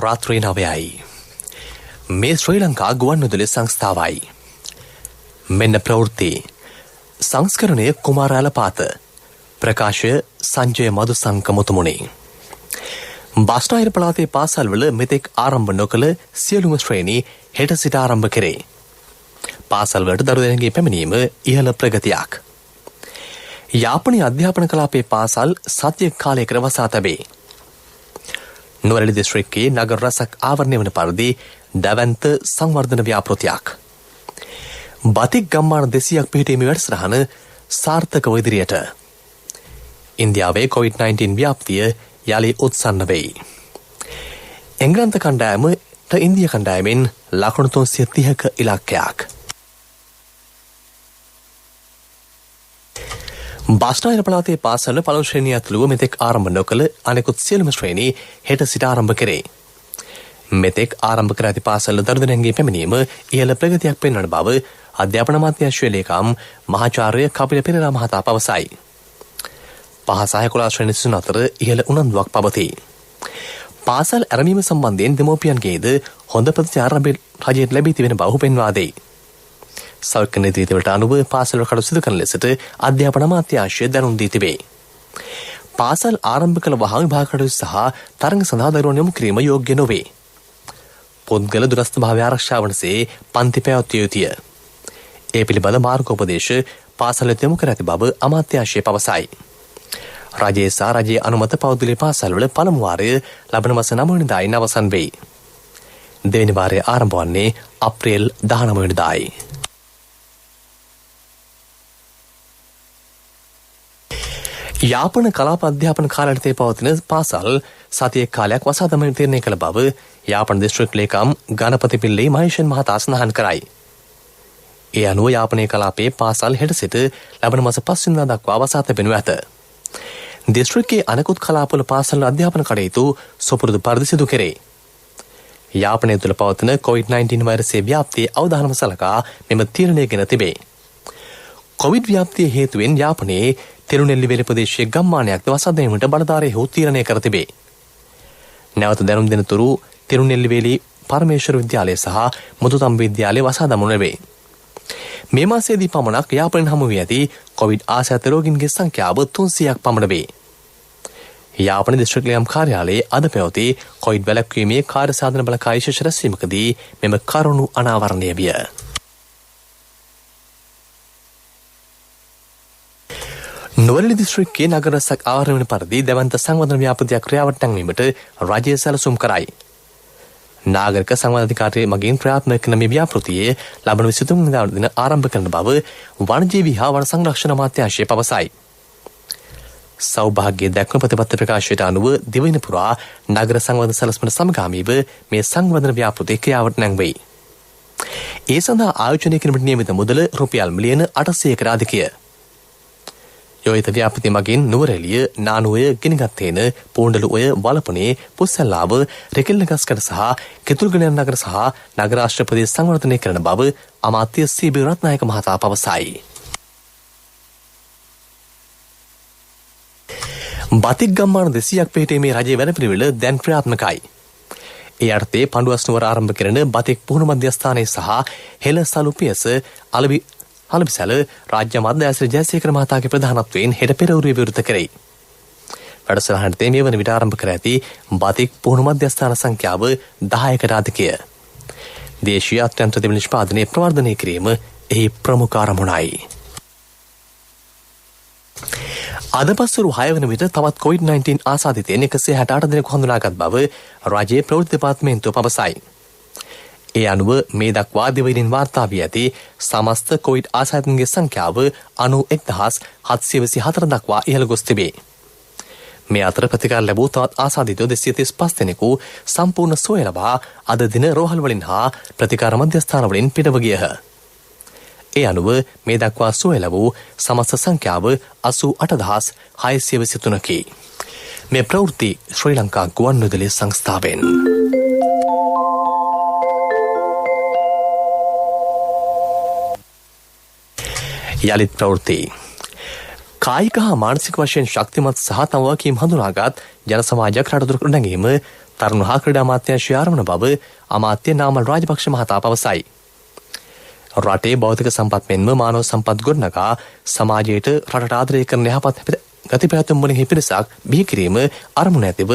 රාත්‍රී 9යි. මේ ශ්‍රී ලංකා ගුවන්විදුලි සංස්ථාවයි. මෙන්න ප්‍රවෘත්ති. සංස්කරණය කුමාරාලපාත. ප්‍රකාශය සංජය මදුසංක මුතුමුණි. බස්නාහිර පළාතේ පාසල්වල මෙතෙක් ආරම්භ නොකළ සියලුම ශ්‍රේණි හෙට සිට ආරම්භ කෙරේ. පාසල්වලට දරු දෙනෙකුගේ පැමිණීම ඉහළ ප්‍රගතියක්. යාපනයේ අධ්‍යාපන කලාපයේ පාසල් සතිය කාලයකට වසා තැබේ. නුවරඑළිය දිස්ත්‍රික්කයේ නගර රසක් ආවරණය වන පරිදි දැවැන්ත සංවර්ධන ව්‍යාපෘතියක්. බතික් ගම්මාන 200ක් පිහිටීමේ වැඩසටහන සාර්ථකව ඉදිරියට. ඉන්දියාවේ COVID-19 ව්‍යාප්තිය යලි උත්සන්න වෙයි. එංගලන්ත කණ්ඩායමට ඉන්දිය කණ්ඩායමෙන් ලකුණු 330ක ඉලක්කයක්. බස්නාහිර පළාතේ පාසල පළමු ශ්‍රේණිය ඇතුළුව මෙතෙක් ආරම්භ නොකළ අනෙකුත් සියලුම ශ්‍රේණි හෙට සිට ආරම්භ කෙරේ. මෙතෙක් ආරම්භ කර ඇති පාසල දරු දෙනෙකුගේ පැමිණීම ඉහළ ප්‍රගතියක් පෙන්වන බව අධ්‍යාපන අමාත්‍යාංශයේ ලේකම් මහාචාර්ය කපිල පෙරේරා මහතා පවසයි. 5 සහ 11 ශ්‍රේණි සිසුන් අතර ඉහළ උනන්දුවක් පවතී. පාසල් ආරම්භීම සම්බන්ධයෙන් දෙමෝපියන්ගේද හොඳ ප්‍රතිචාර රජයට ලැබී තිබෙන බව පෙන්වා දෙයි. සෞඛ්‍ය නීතිවලට අනුව පාසල් කටයුතු සිදු කරන ලෙසට අධ්‍යාපන අමාත්‍යාංශය දැනුම් දී තිබේ. පාසල් ආරම්භ කළ වහා විභාග කටයුතු සහ තරඟ සඳහා දරුවන් යොමු කිරීම යෝග්‍ය නොවේ. පොත්ගල දුරස්ථ භාවය ආරක්ෂා වනසේ පන්ති පැවැත්විය යුතුය. ඒ පිළිබඳ මාර්ගෝපදේශ පාසල් යොමු කර ඇති බව අමාත්‍යාංශය පවසයි. රජයේ සහ රජයේ අනුමත පෞද්ගලික පාසල්වල පළමු වාරය ලබන මාස 9 වෙනිදායින් අවසන් වෙයි. දෙවැනි වාරය ආරම්භ වන්නේ අප්‍රේල් 19 වෙනිදායි. යාපන කලාප අධ්‍යාපන කාලයටතේ පවතින පාසල් සතිය කාලයක් වසා දමන තීරණය කළ බව යාපන දිස්ත්‍රික් ලේකම් ගණපති පිල්ලේ මහේෂන් මහතා සඳහන් කරයි. ඒ අනුව යාපනයේ කලාපයේ පාසල් හෙට සිට ලබන මාස 5 වෙනිදා දක්වා වසා තැබෙනු ඇත. දිස්ත්‍රික්කයේ අනෙකුත් කලාපවල පාසල් අධ්‍යාපන කටයුතු සුපුරුදු පරිදි සිදු කෙරේ. යාපනය තුළ පවතින COVID-19 වෛරසයේ ව්‍යාප්තිය අවධානම සලකා මෙම තීරණය ගෙන තිබේ. කොවිඩ් ව්‍යාප්තිය හේතුවෙන් යාපනයේ තිරුනෙල්ලිවේල ප්‍රදේශයේ ගම්මානයක්ද වසා දැමීමට බලධාරී හෝ තීරණය කර තිබේ. නැවත දැනුම් දෙන තුරු තිරුනෙල්ලිවේලි පරමේශ්වර විද්‍යාලය සහ මුතුතම්බ විද්‍යාලය වසා දමනු ලැබේ. මේ මාසයේදී පමණක් යාපනයෙන් හමු වී ඇති කොවිඩ් ආසාදිත රෝගීන්ගේ සංඛ්‍යාව 300ක් පමණ වේ. යාපන දිස්ත්‍රික් ලේකම් කාර්යාලයේ අද පැවති කොවිඩ් වැළැක්වීමේ කාර්යසාධන බලකාය විශේෂ රැස්වීමකදී මෙම කරුණු අනාවරණය විය. නුවරඑළිය දිස්ත්‍රික්කයේ නගර රසක් ආවරණය වන පරිදි දැවැන්ත සංවර්ධන ව්‍යාපෘතියක් ක්‍රියාවට නැංවීමට රජය සැලසුම් කරයි. නාගරික සංවර්ධන අධිකාරිය මගින් ක්‍රියාත්මක කරන මේ ව්‍යාපෘතියේ ලබන 23 වෙනිදා දින ආරම්භ කරන බව වනජීවී හා වන සංරක්ෂණ අමාත්‍යාංශය පවසයි. සෞභාග්‍ය දැක්ම ප්‍රතිපත්ති ප්‍රකාශයට අනුව දිවයින පුරා නගර සංවර්ධන සැලසුමට සමගාමීව මේ සංවර්ධන ව්‍යාපෘතිය ක්‍රියාවට නැංවෙයි. ඒ සඳහා ආයෝජනය කිරීමට නියමිත මුදල රුපියල් මිලියන 800කට අධිකය. යෝහිත ව්‍යාපෘතිය මගින් නුවරඑළිය, නානුවය, ගිනිගත්තේන, පෝණ්ඩලුඔය, වලපනේ, පුස්සල්ලාව, රෙකෙල්ලගස්කඩ සහ කිතුල්ගණන් නගර සහ නගරාශ්‍රය ප්‍රදේශ සංවර්ධනය කරන බව අමාත්‍ය සී.බී. රත්නායක මහතා පවසයි. බතික් ගම්මාන 200ක් පිහිටීමේ රජයේ වැඩපිළිවෙල දැන් ක්‍රියාත්මකයි. ඒ අර්ථයේ පඬුවස් නුවර ආරම්භ කරන බතික් පුහුණු මධ්‍යස්ථානයේ සහ හෙළ සලුපියස අලබිසැල රාජ්‍ය අමාත්‍ය ජයසේකර මහතාගේ ප්‍රධානත්වයෙන් හෙට පෙරවරුවේ විවෘත කෙරෙයි. වැඩසටහනට මේ වන විට ආරම්භ කර ඇති බතික් පුහුණු මධ්‍යස්ථාන සංඛ්‍යාව 10කට අධිකය. දේශීය අත්‍යන්ත දෙවන නිෂ්පාදනය ප්‍රවර්ධනය කිරීම එහි ප්‍රමුඛ අරමුණයි. අද පස්වරු 6 වන විට තවත් COVID-19 ආසාදිතයින් 168 දෙනෙකු හඳුනාගත් බව රාජ්‍ය ප්‍රවෘත්ති දෙපාර්තමේන්තුව පවසයි. ඒ අනුව මේ දක්වා දිවයිනින් වාර්තා වී ඇති සමස්ත කොවිඩ් ආසාදිතයින්ගේ සංඛ්‍යාව 91,724 දක්වා ඉහළ ගොස් තිබේ. මේ අතර ප්‍රතිකාර ලැබූ තවත් ආසාදිතයෝ 235 දෙනෙකු සම්පූර්ණ සුවය ලබා අද දින රෝහල් වලින් හා ප්‍රතිකාර මධ්‍යස්ථාන වලින් පිටව ගියහ. ඒ අනුව මේ දක්වා සුවය ලැබූ සමස්ත සංඛ්‍යාව 88,623කි. මේ ප්‍රවෘත්ති ශ්‍රී ලංකා ගුවන්විදුලි සංස්ථාවෙන්. යලිත් ප්‍රවෘත්ති. කායික හා මානසික වශයෙන් ශක්තිමත් සහ තම වගකීම් හඳුනාගත් ජන සමාජයක් රටතුරකට නැගීම තරුණ හා ක්‍රීඩා අමාත්‍යාංශය ආරම්භ බව අමාත්‍ය නාමල් රාජපක්ෂ මහතා පවසයි. රටේ භෞතික සම්පත් මෙන්ම මානව සම්පත් ගොඩනගා සමාජයට රටට ආදරය කරන යහපත් ගති පැවැත්ම වලින් පිරිසක් බිහි කිරීම අරමුණ ඇතිව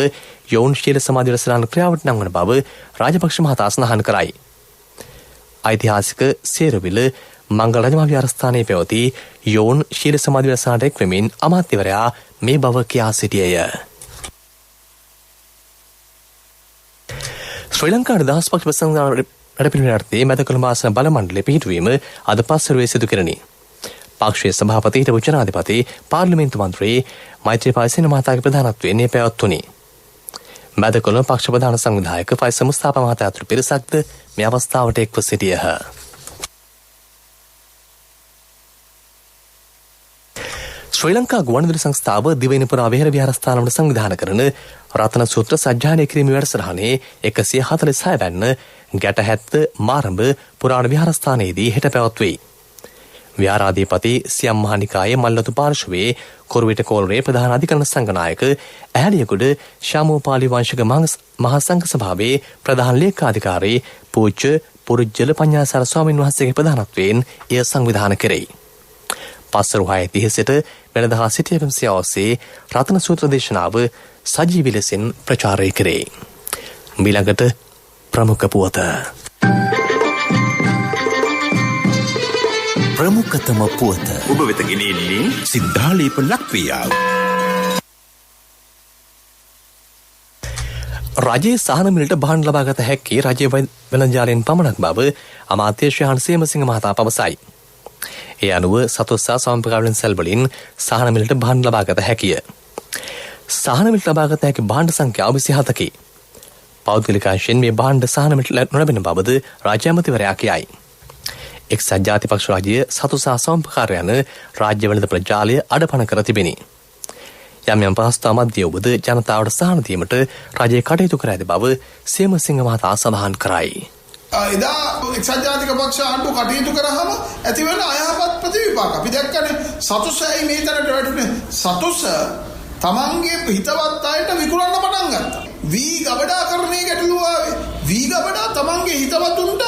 යෝන් ශීල සමාජ රැසලාන ක්‍රියාවට නංවන බව රාජපක්ෂ මහතා සඳහන් කරයි. ඓතිහාසික සේරවිල මංගල රජමහා විහාරස්ථානයේ පැවති යෝන් ශීල සමාජ රැසලානට එක්වෙමින් අමාත්‍යවරයා මේ බව කියා සිටියේය. ශ්‍රී ලංකා නිදහස් පක්ෂ ප්‍රසංග වැඩපිළිවෙළේ මැදකොළඹ ආසන බල මණ්ඩලය පිහිටුවීම අද පස්වරුවේ සිදු කෙරිණි. පක්ෂයේ සභාපති හිටපු ජනාධිපති පාර්ලිමේන්තු මන්ත්‍රී මෛත්‍රීපාල සේනානායක ප්‍රධානත්වයෙන් මේ පැවැත්වුණි. මැදකොළඹ පක්ෂ ප්‍රධාන සංවිධායක ෆයිසල් මුස්තාෆා මහතා ඇතුළු පිරිසක්ද මේ අවස්ථාවට එක්ව සිටියහ. ශ්‍රී ලංකා ගුවන්විදුලි සංස්ථාව දිවයින පුරා විහාර විහාරස්ථානවල සංවිධානය කරන රතන සූත්‍ර සජ්ජායනය කිරීමේ වැඩසටහනේ 146 වැන්න ගැටහැත්ත මාරඹ පුරාණ විහාරස්ථානයේදී හෙට පැවැත්වේ. විහාරාධිපති සියම් මහනිකායේ මල්ලතු පාර්ශවයේ කොරුවිට කෝල්රේ ප්‍රධාන අධිකරණ සංඝනායක ඇහැලියගොඩ ශාමෝපාලි වංශික මහා සංඝ සභාවේ ප්‍රධාන ලේකාධිකාරී පූජ්‍ය පුරුජ්ජල පඤ්ඤාසාර ස්වාමීන් වහන්සේගේ ප්‍රධානත්වයෙන් එය සංවිධානය කෙරෙයි. පස්වරු 6:30 සිට වෙනදා සිටියකම සියවසේ රතන සූත්‍ර දේශනාව සජීවී ලෙසින් ප්‍රචාරය කෙරේ. ඊළඟට ප්‍රමුඛ පුවත. ප්‍රමුඛතම පුවත ඔබ වෙත ගෙනෙන්නේ සිද්ධාලේප ලක්වියාව. රජයේ සහන මිලට භාණ්ඩ ලබාගත හැකි රජයේ වෙළඳ පමණක් බව අමාත්‍ය ශ්‍රී සේමසිංහ මහතා පවසයි. ඒ අනුව සතුස්සා සමපකාරණ සෙල් වලින් සහන මිලට භාණ්ඩ ලබාගත හැකිය. සහන මිලට ලබාගත හැකි භාණ්ඩ සංඛ්‍යාව 27කි. පෞද්ගලික අංශයෙන් මේ භාණ්ඩ සහන මිලට නොලැබෙන බවද රාජ්‍ය ඇමතිවරයා කියයි. එක්සත් ජාතිපක්ෂ රාජ්‍ය සතුසා සමපකාර යන රාජ්‍ය වෙළඳ ප්‍රජාලය අඩපණ කර තිබෙනි. යම් යම් පහසුතා මැද ඔබද ජනතාවට සහන දීමට රජය කටයුතු කර ඇති බව සේමසිංහ මහතා සඳහන් කරයි. එදා එක්සත් ජාතික පක්ෂ ආණ්ඩුව කටයුතු කරාම ඇති වෙන අයහපත් ප්‍රතිවිපාක අපි දැක්කනේ. සතුසයි මේ තරට වැටුනේ. සතුස තමන්ගේ හිතවත් අයට විකුණන්න පටන් ගත්තා. වී ගබඩාකරණයේ ගැටලුව ආවේ. වී ගබඩා තමන්ගේ හිතවතුන්ට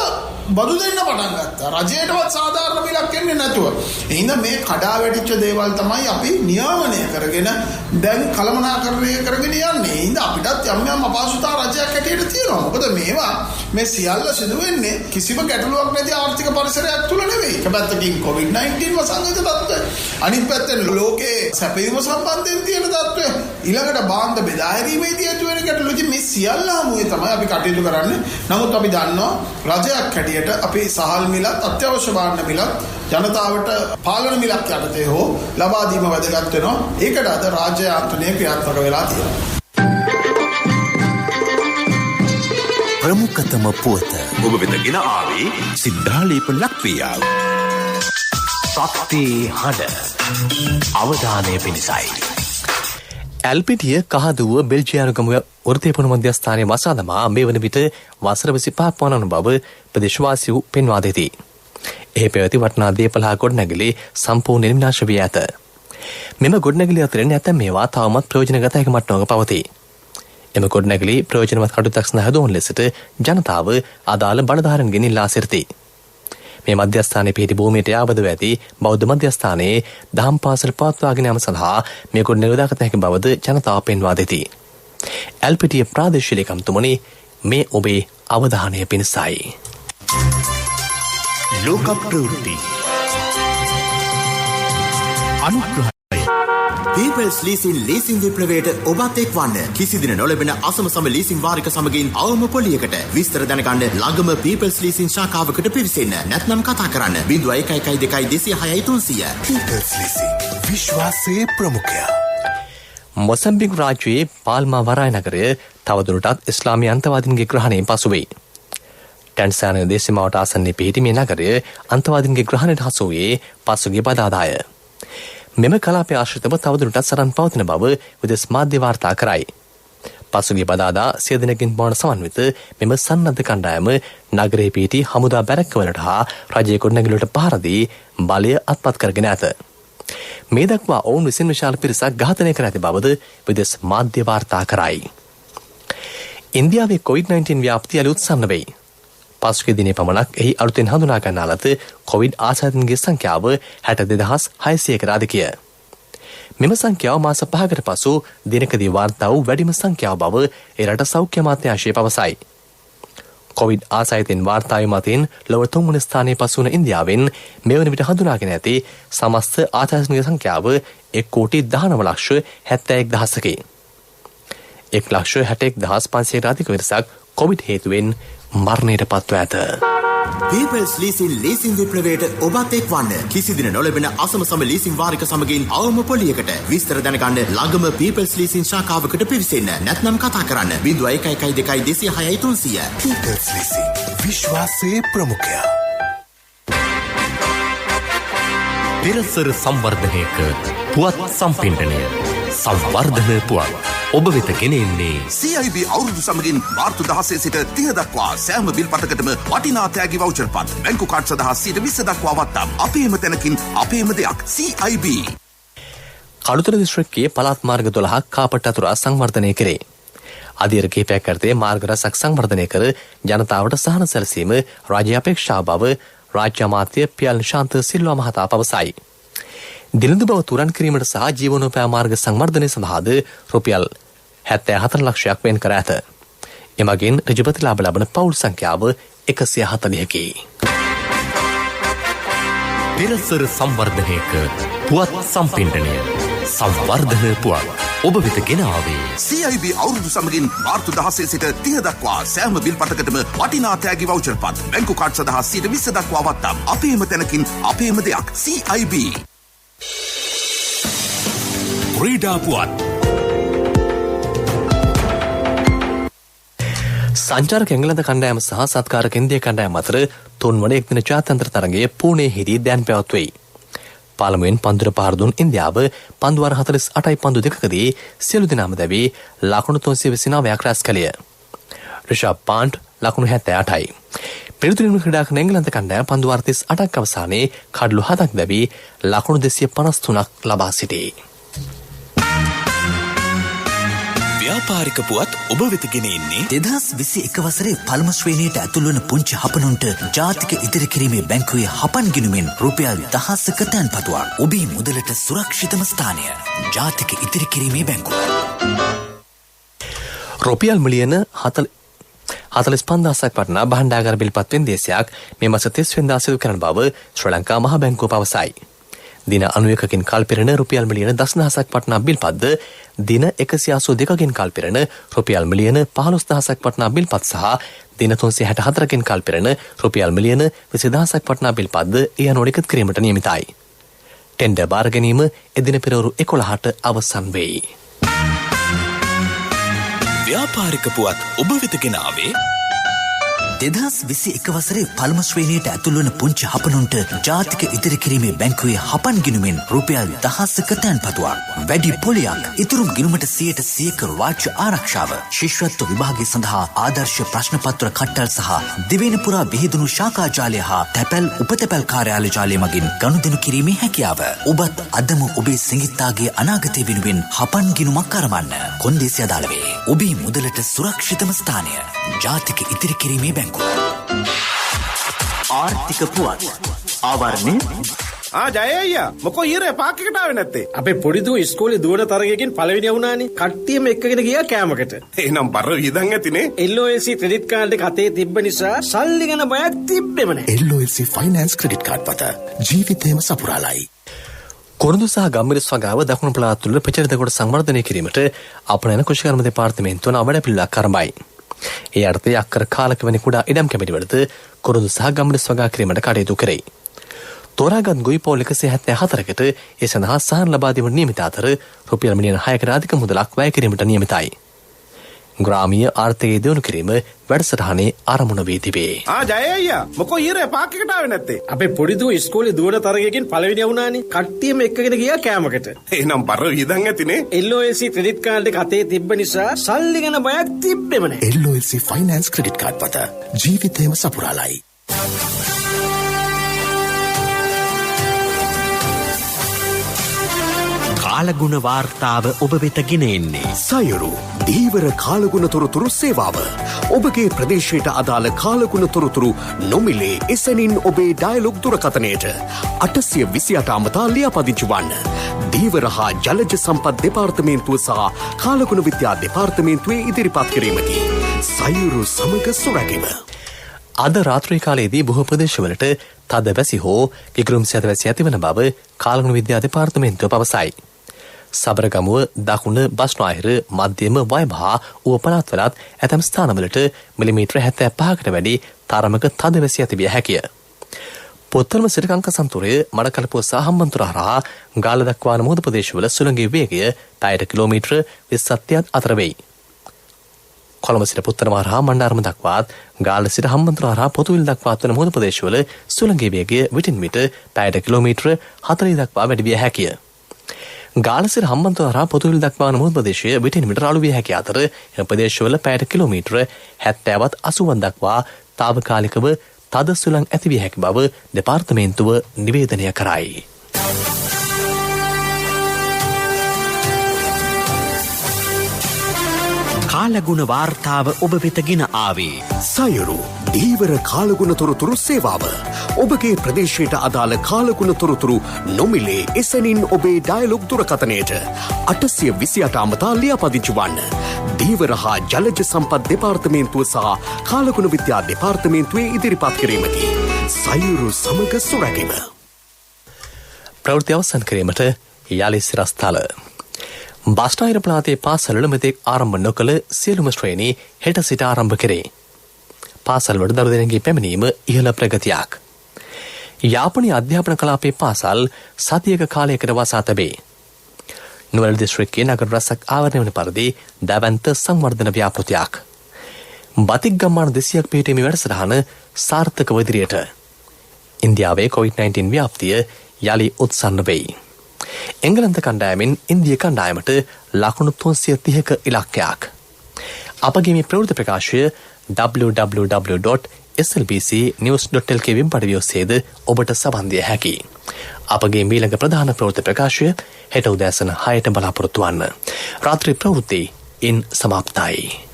බදු දෙන්න පටන් ගත්තා. රජයටවත් සාධාරණ මිලක් එන්නේ නැතුව. එහෙනම් මේ කඩා වැටිච්ච දේවල් තමයි අපි නියාමනය කරගෙන දැන් කළමනාකරණය කරගෙන යන්නේ. එහෙනම් අපිටත් යම් යම් අපහසුතා රජයක් හැටියට තියෙනවා. මොකද මේවා මේ සියල්ල සිදු වෙන්නේ කිසිම ගැටලුවක් නැති ආර්ථික පරිසරයක් තුල නෙවෙයි. එක පැත්තකින් COVID-19 වසංගත තත්ත්වය. අනිත් පැත්තෙන් ලෝකයේ සැපයීම සම්බන්ධයෙන් තියෙන තත්ත්වය. ඊළඟට බාන්ධ බෙදා හැරීමේදී ඇති වෙන ගැටලු. මේ සියල්ල හමුවේ තමයි අපි කටයුතු කරන්නේ. නමුත් අපි දන්නවා රජයක් හැටියට අපි සහල් මිලත් අත්‍යවශ්‍ය භාණ්ඩ මිලත් ජනතාවට පාලන මිලක් යටතේ හෝ ලබා දීම වැදගත් වෙනවා. ඒකට අද රාජ්‍ය ආයතනයේ ක්‍රියාත්මක වෙලා තියෙනවා. ප්‍රමුඛතම පුවත ඔබ වෙත ගෙන ආවේ සිද්ධාලේප ලක්වියාව. ශක්ති හඬ අවධානය පිණිසයි. ඇල්පිටිය කහදුව බෙල්ජියානුගම වෘත්තීය මධ්‍යස්ථානයේ වසාදමා මේ වන විට වසර 25ක් පමණ බව ප්‍රදේශවාසීහු පෙන්වා දෙති. එහි පැවති වටිනා දේපල හා ගොඩනැගිලි සම්පූර්ණයෙන් විනාශ වී ඇත. මෙම ගොඩනැගිලි අතරින් ඇතැම් මේවා තවමත් ප්‍රයෝජනගත හැකි මට්ටමක පවතී. එම ගොඩනැගිලි ප්‍රයෝජනවත් කටයුත්තක් සඳහා හදවන ලෙසට ජනතාව අදාළ බලධාරීන්ගෙන් ඉල්ලා සිටිති. මේ මධ්‍යස්ථානයේ පිහිටි භූමියට යාබදව ඇති බෞද්ධ මධ්‍යස්ථානයේ දහම් පාසල පවත්වාගෙන යාම සඳහා මේ ගොඩනැගිලි දාගත හැකි බවද ජනතාව පෙන්වා දෙති. ඇල්පිටිය ප්‍රාදේශීය ලේකම්තුමනි මේ ඔබේ අවධානය පිණිසයි. ලෝක ප්‍රවෘත්ති අනුග්‍රහය People's Leasing ලීසින් විප්ලවයට ඔබත් එක්වන්න. කිසිදින නොලැබෙන අසම සම ලීසින් වාරික සමගින් අවම පොලියකට විස්තර දැනගන්න ළඟම People's Leasing ශාඛාවකට පිවිසෙන්න. නැත්නම් කතා කරන්න 0112 206 300. People's Leasing විශ්වාසයේ ප්‍රමුඛයා. මොසම්බික් රාජ්‍යයේ පාල්මා වරාය නගරය තවදුරටත් ඉස්ලාමීය අන්තවාදීන්ගේ ග්‍රහණයෙන් පසු වෙයි. ටැන්සානියා දේශමාවට ආසන්නයේ පිහිටි මේ නගරය අන්තවාදීන්ගේ ග්‍රහණයට හසු වූයේ පසුගිය බදාදාය. මෙම කලාපය ආශ්‍රිතව තවදුරටත් සරන් පවතින බව විදේශ මාධ්‍ය වාර්තා කරයි. පසුගිය බදාදා සිය දිනකින් පමණ සමන්විත මෙම සන්නද්ධ කණ්ඩායම නගරයේ පිහිටි හමුදා බැරක්කවලට හා රජයේ ගොඩනැගිල්ලට පහර දී බලය අත්පත් කරගෙන ඇත. මේ දක්වා ඔවුන් විසින් විශාල පිරිසක් ඝාතනය කර ඇති බවද විදේශ මාධ්‍ය වාර්තා කරයි. ඉන්දියාවේ COVID-19 ව්‍යාප්තිය අලුත් සම්න වෙයි. පසුගිය දිනේ පමණක් එහි අලුතෙන් හඳුනා ගන්නා ලද කොවිඩ් ආසාදිතන්ගේ සංඛ්‍යාව 62600කට අධිකය. මෙම සංඛ්‍යාව මාස 5කට පසු දිනකදී වාර්තා වූ වැඩිම සංඛ්‍යාව බව ඒ රට සෞඛ්‍ය අමාත්‍යාංශය පවසයි. කොවිඩ් ආසාදිතන් වාර්තාවේ මතින් ලොව 3 වන ස්ථානයේ පසු වන ඉන්දියාවෙන් මෙවන විට හඳුනාගෙන ඇති සමස්ත ආසාදිතන්ගේ සංඛ්‍යාව 1,71,71,000කි. 1,61,500කට අධික පිරිසක් කොවිඩ් හේතුවෙන් මරණයට පත්ව ඇත. People's Leasing ලීසින් විප්ලවයට ඔබත් එක්වන්න. කිසිදින නොලැබෙන අසමසම ලීසින් වාරික සමගින් අවම පොලියකට විස්තර දැනගන්න ළඟම People's Leasing ශාඛාවකට පිවිසෙන්න. නැත්නම් කතා කරන්න 0112266300. People's Leasing විශ්වාසයේ ප්‍රමුඛයා. පෙරසර සංවර්ධනයක පුවත් සම්පින්ඩනය සංවර්ධන පුවත් ඔබ වෙත ගෙනෙන්නේ CIB අවුරුදු සමගින් මාර්තු 16 සිට 30 දක්වා සෑම බිල් පතකටම වටිනා තෑගි වවුචර් පත් බැංකු කාඩ් සඳහා 20% දක්වා වත්නම් අපේම තැනකින් අපේම දෙයක් CIB. කළුතර දිස්ත්‍රික්කයේ පළාත් මාර්ග 12ක් කාපට අතුරා සංවර්ධනය කෙරේ. අධීර කිහිපයක් යටතේ මාර්ග රැසක් සංවර්ධනය කර ජනතාවට සහන සැලසීම රාජ්‍ය අපේක්ෂා බව රාජ්‍ය අමාත්‍ය පියල් ශාන්ත සිල්වා මහතා පවසයි. දිනදු බව තුරන් කිරීමට සහ ජීවනෝපාය මාර්ග සංවර්ධනය සඳහාද රුපියල් 74 ලක්ෂයක් වෙන් කර ඇත. එමගින් ඍජුපති ලාභ ලබන පවුල් සංඛ්‍යාව 140කි. පෙරසර සංවර්ධනයක පුවත් සම්පින්ඩනය සංවර්ධන පුවත් ඔබ වෙත ගෙන ආවේ CIB අවුරුදු සමගින් මාර්තු 16 සිට 30 දක්වා සෑම බිල් පතකටම වටිනා තෑගි වවුචර් පත් බැංකු කාඩ් සඳහා 20% දක්වා වත්නම් අපේම තැනකින් අපේම දෙයක් CIB. ක්‍රීඩා පුවත් සංචාරක එංගලන්ත කණ්ඩායම සහ සත්කාරක ඉන්දියා කණ්ඩායම අතර තුන්වන එක්දින ජාත්‍යන්තර තරගයේ පූනේහිදී දැන් පැවැත්වෙයි. පාර්ලිමේන්තු පන්දුර පහර දුන් ඉන්දියාව පන්දු වාර 48යි පන්දු දෙකකදී සියලු දෙනාම දැවී ලකුණු 329ක් රැස් කළේ. රිෂබ් පාන්ට් ලකුණු 78යි. පිළිතුරින් ක්‍රීඩා කරන එංගලන්ත කණ්ඩායම පන්දු වාර 38ක් අවසානයේ කඩලු 7ක් දැවී ලකුණු 253ක් ලබා සිටී. ව්‍යාපාරික පුවත් ඔබ වෙත ගෙන එන්නේ 2021 වසරේ පළමු ශ්‍රේණියට ඇතුළු වන පුංචි හපනුන්ට ජාතික ඉදිරි කිරීමේ බැංකුවේ හපන් ගිණුමෙන් රුපියල් 1000ක තැන්පතුවක්. ඔබේ මුදලට සුරක්ෂිතම ස්ථානය ජාතික ඉදිරි කිරීමේ බැංකුව. රුපියල් මිලියන 45,000ක් වටිනා භාණ්ඩාගාර බිල්පත් වෙන්දේසියක් මේ මාස 30 වෙනිදා සිදු කරන බව ශ්‍රී ලංකා මහ බැංකුව පවසයි. දින 91කින් කල්පිරෙන රුපියල් මිලියන 10,000ක් වටිනා බිල්පත්ද දින 182කින් කල්පිරෙන රුපියල් මිලියන 15,000ක් වටිනා බිල්පත් සහ දින 364කින් කල්පිරෙන රුපියල් මිලියන 20,000ක් වටිනා බිල්පත්ද ඒ අනුව නිකුත් කිරීමට නියමිතයි. ටෙන්ඩර් බාර ගැනීම එදින පෙරවරු 11ට අවසන් වෙයි. ව්‍යාපාරික පුවත් ඔබ වෙත ගෙන ආවේ 2021 වසරේ පළමු ශ්‍රේණියට ඇතුළු වන පුංචි හපනුන්ට ජාතික ඉදිරි කිරීමේ බැංකුවේ හපන් ගිණුමෙන් රුපියල් 1000ක තැන්පතුවක්. වැඩි පොලියක් ඉතුරු ගිණුමට 100% රාජ්‍ය ආරක්ෂාව. ශිෂ්‍යත්ව විභාගය සඳහා ආදර්ශ ප්‍රශ්න පත්‍ර කට්ටල් සහ දිවයින පුරා විහිදුණු ශාඛා ජාලය හා තැපැල් උපතැපැල් කාර්යාල ජාලය මගින් ගනුදෙනු කිරීමේ හැකියාව. ඔබත් අදම ඔබේ සිඟිත්තාගේ අනාගතය වෙනුවෙන් හපන් ගිණුමක් අරවන්න. කොන්දේසි අදාළ වේ. ඔබේ මුදලට සුරක්ෂිතම ස්ථානය ජාතික ඉදිරි කිරීමේ බැංකුව. ආර්ථික පුවත් ආවරණය ජය අයියා මොකෝ ඊරේ පාක් එකට ආවේ නැත්තේ? අපේ පොඩි දූ ඉස්කෝලේ දුවන තරගයකින් පළවෙනි වුණානේ. කට්ටියම එක්කගෙන ගියා කෑමකට. එහෙනම් බර වියදම් ඇතිනේ. LOLC ක්‍රෙඩිට් කාඩ් එක අතේ තිබ්බ නිසා සල්ලි ගැන බයක් තිබ්බෙම නැහැ. LOLC ෆයිනෑන්ස් ක්‍රෙඩිට් කාඩ් පත ජීවිතේම සපුරාලයි. කොරඳු සහ ගම්මිරිස් වගාව දකුණු පළාත් තුළ ප්‍රචලිත කොට සංවර්ධනය කිරීමට අපනයන කෘෂිකර්ම දෙපාර්තමේන්තුව නවඩ පිළිලක් ආරම්භයි. ඒ අර්ථය අක්කර කාලක වැනි කුඩා ඉඩම් කැමැතිවලට කොරඳු සහ ගම්මිරිස් වගා කිරීමට කටයුතු කරේ. තෝරාගත් ගොවි පවුල් 174කට ඒ සඳහා සහන ලබා දීමට නියමිත අතර රුපියල් මිලියන 6කට අධික මුදලක් වැය කිරීමට නියමිතයි. ග්‍රාමීය ආර්ථිකය දියුණු කිරීම වැඩසටහනේ ආරමුණ වී තිබේ. ජය අයියා මොකෝ ඊරේ පාක් එකට ආවේ නැත්තේ? අපේ පොඩි දූ ඉස්කෝලේ දුවන තරගයකින් පළවෙනි වුණානේ. කට්ටියම එක්කගෙන ගියා කෑමකට. එහෙනම් බර වියදම් ඇතිනේ. LOLC ක්‍රෙඩිට් කාඩ් එක අතේ තිබ්බ නිසා සල්ලි ගැන බයක් තිබ්බෙම නැහැ. LOLC ෆයිනෑන්ස් ක්‍රෙඩිට් කාඩ් පත ජීවිතේම සපුරාලයි. කාලගුණ වාර්තාව ඔබ වෙත ගෙන එන්නේ. සයුරු දීවර කාලගුණ තොරතුරු සේවාව. ඔබගේ ප්‍රදේශයට අදාළ කාලගුණ තොරතුරු නොමිලේ එසැනින් ඔබේ ඩයලොග් දුරකථනයට 828 අමතා ලියාපදිංචි වන්න. දීවර හා ජලජ සම්පත් දෙපාර්තමේන්තුව සහ කාලගුණ විද්‍යා දෙපාර්තමේන්තුවේ ඉදිරිපත් කිරීමකි. සයුරු සමග සුරැකීම. අද රාත්‍රී කාලයේදී බොහෝ ප්‍රදේශවලට තද වැසි හෝ කිගුරුම් සැද වැසි ඇතිවන බව කාලගුණ විද්‍යා දෙපාර්තමේන්තුව පවසයි. සබරගමුව දකුණ බස්නාහිර මධ්‍යම වයඹ ඌව පළාත්වලත් ඇතැම් ස්ථානවලට මිලිමීටර 75කට වැඩි තරමක තද වැසි ඇතිවිය හැකිය. පොත්තලම සිට කංකසන්තුරය මඩකලපුව සහ හම්බන්තොට හරහා ගාල්ල දක්වාන මුහුදු ප්‍රදේශවල සුළඟේ වේගය පැයට කිලෝමීටර 20ක් අතර වෙයි. කොළඹ සිට පුත්තලම හරහා මණ්ඩාරම දක්වාත් ගාල්ල සිට හම්බන්තොට හරහා පොතුවිල් දක්වාත් වන මුහුදු ප්‍රදේශවල සුළඟේ වේගය විටින් විට පැයට කිලෝමීටර 40 දක්වා වැඩි විය හැකිය. ගාල්ල සිට හම්බන්තොට හරහා පොතුවිල් දක්වා වන මුහුදු ප්‍රදේශය විටින් විට රළු විය හැකි අතර එම ප්‍රදේශවල පැයට කිලෝමීටර 70වත් 80ක් දක්වා తాවකාලිකව තද සුළං ඇතිවිය හැකි බව දෙපාර්තමේන්තුව නිවේදනය කරයි. කාලගුණ වාර්තාව ඔබ වෙත ගෙන ආවේ. සයුරු දීවර කාලගුණ තොරතුරු සේවාව. ඔබගේ ප්‍රදේශයට අදාළ කාලගුණ තොරතුරු නොමිලේ එසැනින් ඔබේ ඩයලොග් දුරකථනයට 828 අමතා ලියාපදිංචි වන්න. දීවර හා ජලජ සම්පත් දෙපාර්තමේන්තුව සහ කාලගුණ විද්‍යා දෙපාර්තමේන්තුවේ ඉදිරිපත් කිරීමකි. සයුරු සමග සුරැකීම. ප්‍රවෘත්ති අවසන් කිරීමට යාලි සිරස්තල. බස්නාහිර පළාතේ පාසල්වල මෙතෙක් ආරම්භ නොකළ සියලුම ශ්‍රේණි හෙට සිට ආරම්භ කෙරේ. පාසල්වල දරුදෙනගේ පැමිණීම ඉහළ ප්‍රගතියක්. යාපනයේ අධ්‍යාපන කලාපේ පාසල් සතියක කාලයකට වසා තැබේ. නුවරඑළිය දිස්ත්‍රික්කයේ නගර රැසක් ආවරණය වන පරිදි දැවැන්ත සංවර්ධන ව්‍යාපෘතියක්. බතික් ගම්මාන 200ක් පිහිටීමේ වැඩසටහන සාර්ථකව ඉදිරියට. ඉන්දියාවේ COVID-19 ව්‍යාප්තිය යලි උත්සන්න වෙයි. එංගලන්ත කණ්ඩායමෙන් ඉන්දිය කණ්ඩායමට ලකුණු 330ක ඉලක්කයක්. අපගේ මේ ප්‍රවෘත්ති ප්‍රකාශය www.slbcnews.lk වෙබ් අඩවිය ඔස්සේද ඔබට සවන් දිය හැකියි. අපගේ මීළඟ ප්‍රධාන ප්‍රවෘත්ති ප්‍රකාශය හෙට උදෑසන 6ට බලාපොරොත්තු වන්න. රාත්‍රී ප්‍රවෘත්ති ඉන් සමාප්තයි.